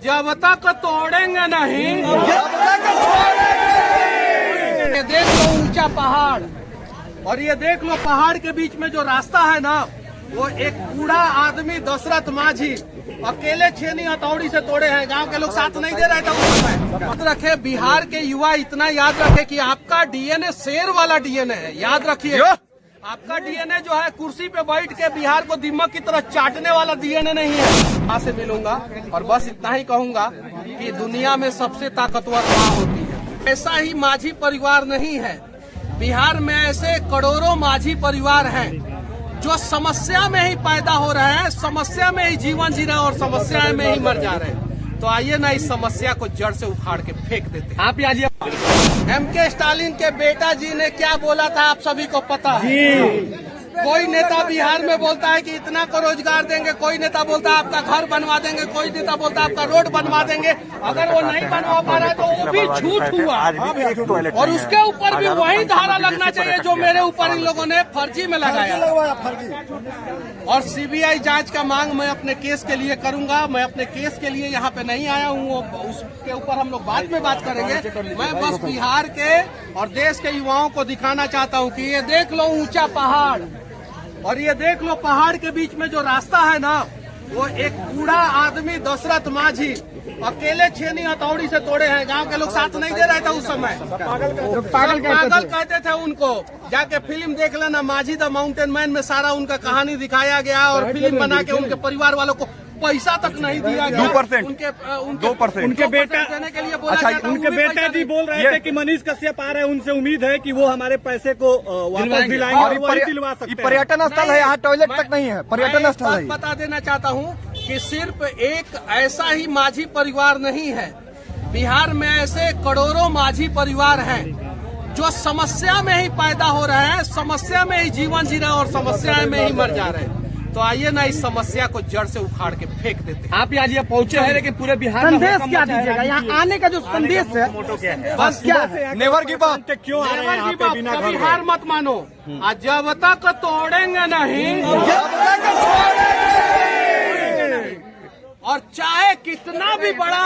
जब तक तोड़ेंगे नहीं जब तक छोड़ेंगे। देख लो ऊंचा पहाड़, और ये देख लो पहाड़ के बीच में जो रास्ता है ना, वो एक बूढ़ा आदमी दशरथ माझी अकेले छेनी हथौड़ी से तोड़े हैं। गांव के लोग साथ नहीं दे रहे थे उस समय। याद रखे, बिहार के युवा इतना याद रखे कि आपका डीएनए शेर वाला डीएनए है। याद रखिए, आपका डीएनए जो है कुर्सी पे बैठ के बिहार को दीमक की तरह चाटने वाला डीएनए नहीं है। माँ से मिलूंगा और बस इतना ही कहूंगा कि दुनिया में सबसे ताकतवर माँ होती है। ऐसा ही माझी परिवार नहीं है, बिहार में ऐसे करोड़ों माझी परिवार हैं जो समस्या में ही पैदा हो रहे हैं, समस्या में ही जीवन जी रहे हैं और समस्या में ही मर जा रहे हैं। तो आइए ना इस समस्या को जड़ से उखाड़ के फेंक देते हैं। आप आज एमके स्टालिन के बेटा जी ने क्या बोला था आप सभी को पता है। कोई नेता बिहार में बोलता है कि इतना को रोजगार देंगे, कोई नेता बोलता है आपका घर बनवा देंगे, कोई नेता बोलता है आपका रोड बनवा देंगे। अगर वो नहीं बनवा पा रहा है तो वो भी झूठ हुआ, और उसके ऊपर भी वही धारा लगना चाहिए जो मेरे ऊपर इन लोगों ने फर्जी में लगाया। और सीबीआई जांच का मांग मैं अपने केस के लिए करूंगा। मैं अपने केस के लिए यहाँ पे नहीं आया हूँ, उसके ऊपर हम लोग बाद में बात करेंगे। मैं बस बिहार के और देश के युवाओं को दिखाना चाहता हूँ कि ये देख लो ऊंचा पहाड़, और ये देख लो पहाड़ के बीच में जो रास्ता है ना, वो एक बूढ़ा आदमी दशरथ माझी अकेले छेनी हथौड़ी से तोड़े हैं। गांव के लोग साथ नहीं दे रहे थे उस समय। पागल कहते थे उनको। जाके फिल्म देख लेना, माझी द माउंटेन मैन में सारा उनका कहानी दिखाया गया, और फिल्म बना के उनके परिवार वालों को पैसा तक नहीं दिया गया। 2%, उनके बेटा देने के लिए बोला। अच्छा, उनके बेटा जी बोल रहे थे कि मनीष कश्यप आ रहे हैं, उनसे उम्मीद है कि वो हमारे पैसे को वापस दिलाएंगे और वही दिलवा सकते हैं। पर्यटन स्थल है, यहाँ टॉयलेट तक नहीं है, पर्यटन स्थल है। बता देना चाहता हूँ कि सिर्फ एक ऐसा ही माझी परिवार नहीं है, बिहार में ऐसे करोड़ों माझी परिवार हैं जो समस्या में ही पैदा हो रहे हैं, समस्या में ही जीवन जी रहे हैं और समस्या में ही मर जा रहे हैं। तो आइए ना इस समस्या को जड़ से उखाड़ के फेंक देते हैं। आप आज ये पहुंचे हैं, लेकिन पूरे बिहार संदेश क्या दीजिएगा यहाँ आने का जो संदेश है? बस क्या है? Never give up. क्यों आ रहे हैं यहाँ पे बिना घर कभी हार मत मानो, आज जब तक तोड़ेंगे नहीं जब तक और चाहे कितना भी बड़ा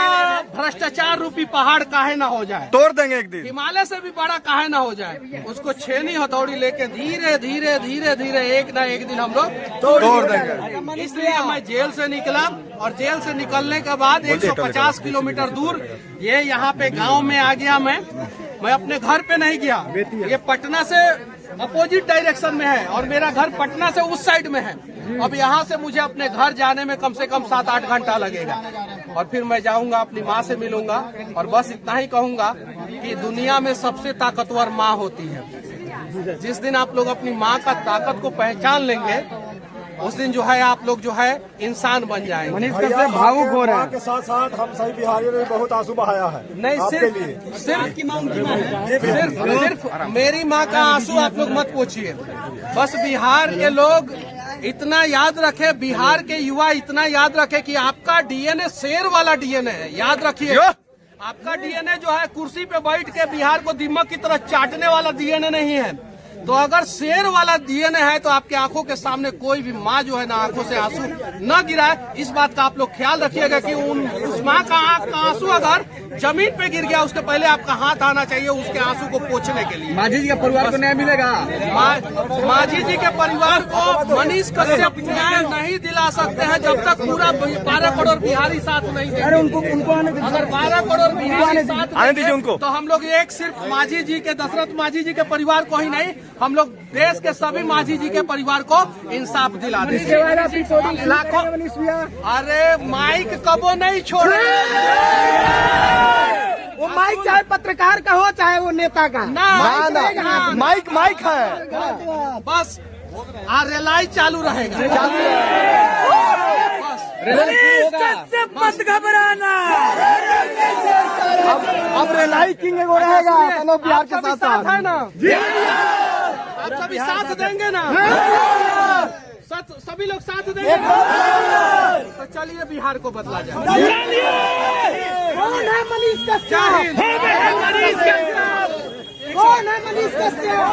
भ्रष्टाचार रूपी पहाड़ काहे ना हो जाए, तोड़ देंगे एक दिन। हिमालय से भी बड़ा काहे ना हो जाए, उसको छेनी हथौड़ी लेके धीरे धीरे धीरे धीरे एक ना एक दिन हम लोग तोड़ देंगे। इसलिए मैं जेल से निकला, और जेल से निकलने के बाद 150 किलोमीटर दूर ये यहाँ पे गांव में आ गया। मैं अपने घर पे नहीं गया, ये पटना से अपोजिट डायरेक्शन में है और मेरा घर पटना से उस साइड में है। अब यहाँ से मुझे अपने घर जाने में कम से कम 7-8 घंटा लगेगा, और फिर मैं जाऊंगा अपनी माँ से मिलूंगा। और बस इतना ही कहूंगा कि दुनिया में सबसे ताकतवर माँ होती है। जिस दिन आप लोग अपनी माँ का ताकत को पहचान लेंगे, उस दिन जो है आप लोग जो है इंसान बन जाएंगे। मनीष कश्यप भावुक हो रहा है। के साथ साथ हम सही बिहारियों ने बहुत आंसू बहाया है। नहीं, सिर्फ मेरी माँ का आंसू आप लोग मत पूछिए। बस बिहार के लोग इतना याद रखे, बिहार के युवा इतना याद रखे कि आपका डीएनए शेर वाला डीएनए है। याद रखिए, आपका डीएनए जो है कुर्सी पे बैठ के बिहार को दीमक की तरह चाटने वाला डीएनए नहीं है। तो अगर शेर वाला डीएनए है तो आपके आंखों के सामने कोई भी माँ जो है ना आंखों से आंसू न गिराए, इस बात का आप लोग ख्याल रखिएगा कि उस माँ का आंख का आंसू अगर जमीन पे गिर गया, उसके पहले आपका हाथ आना चाहिए उसके आंसू को पोंछने के लिए। माझी जी के परिवार को न्याय मिलेगा? माझी जी के परिवार को मनीष कश्यप न्याय नहीं दिला सकते हैं जब तक पूरा 12 करोड़ बिहारी साथ नहीं देंगे। उनको आने दीजिए। अगर 12 करोड़ बिहारी साथ आने दीजिए उनको, तो हम लोग एक सिर्फ माझी जी के, दशरथ माझी जी के परिवार को ही नहीं, हम लोग देश के सभी माझी जी के परिवार को इंसाफ दिला देंगे। लाखों, अरे माइक कबो नहीं छोड़े। वो माइक चाहे पत्रकार का हो चाहे वो नेता का, माइक है। बस रेलाई चालू रहेगा। मत घबराना, अब रेलाई किंग एगो रहेगा बिहार के साथ साथ है ना। आप सभी साथ देंगे ना? सभी लोग साथ देंगे तो चलिए बिहार को बदला जाए। कौन है मनीष कश्यप? कौन है मनीष कश्यप?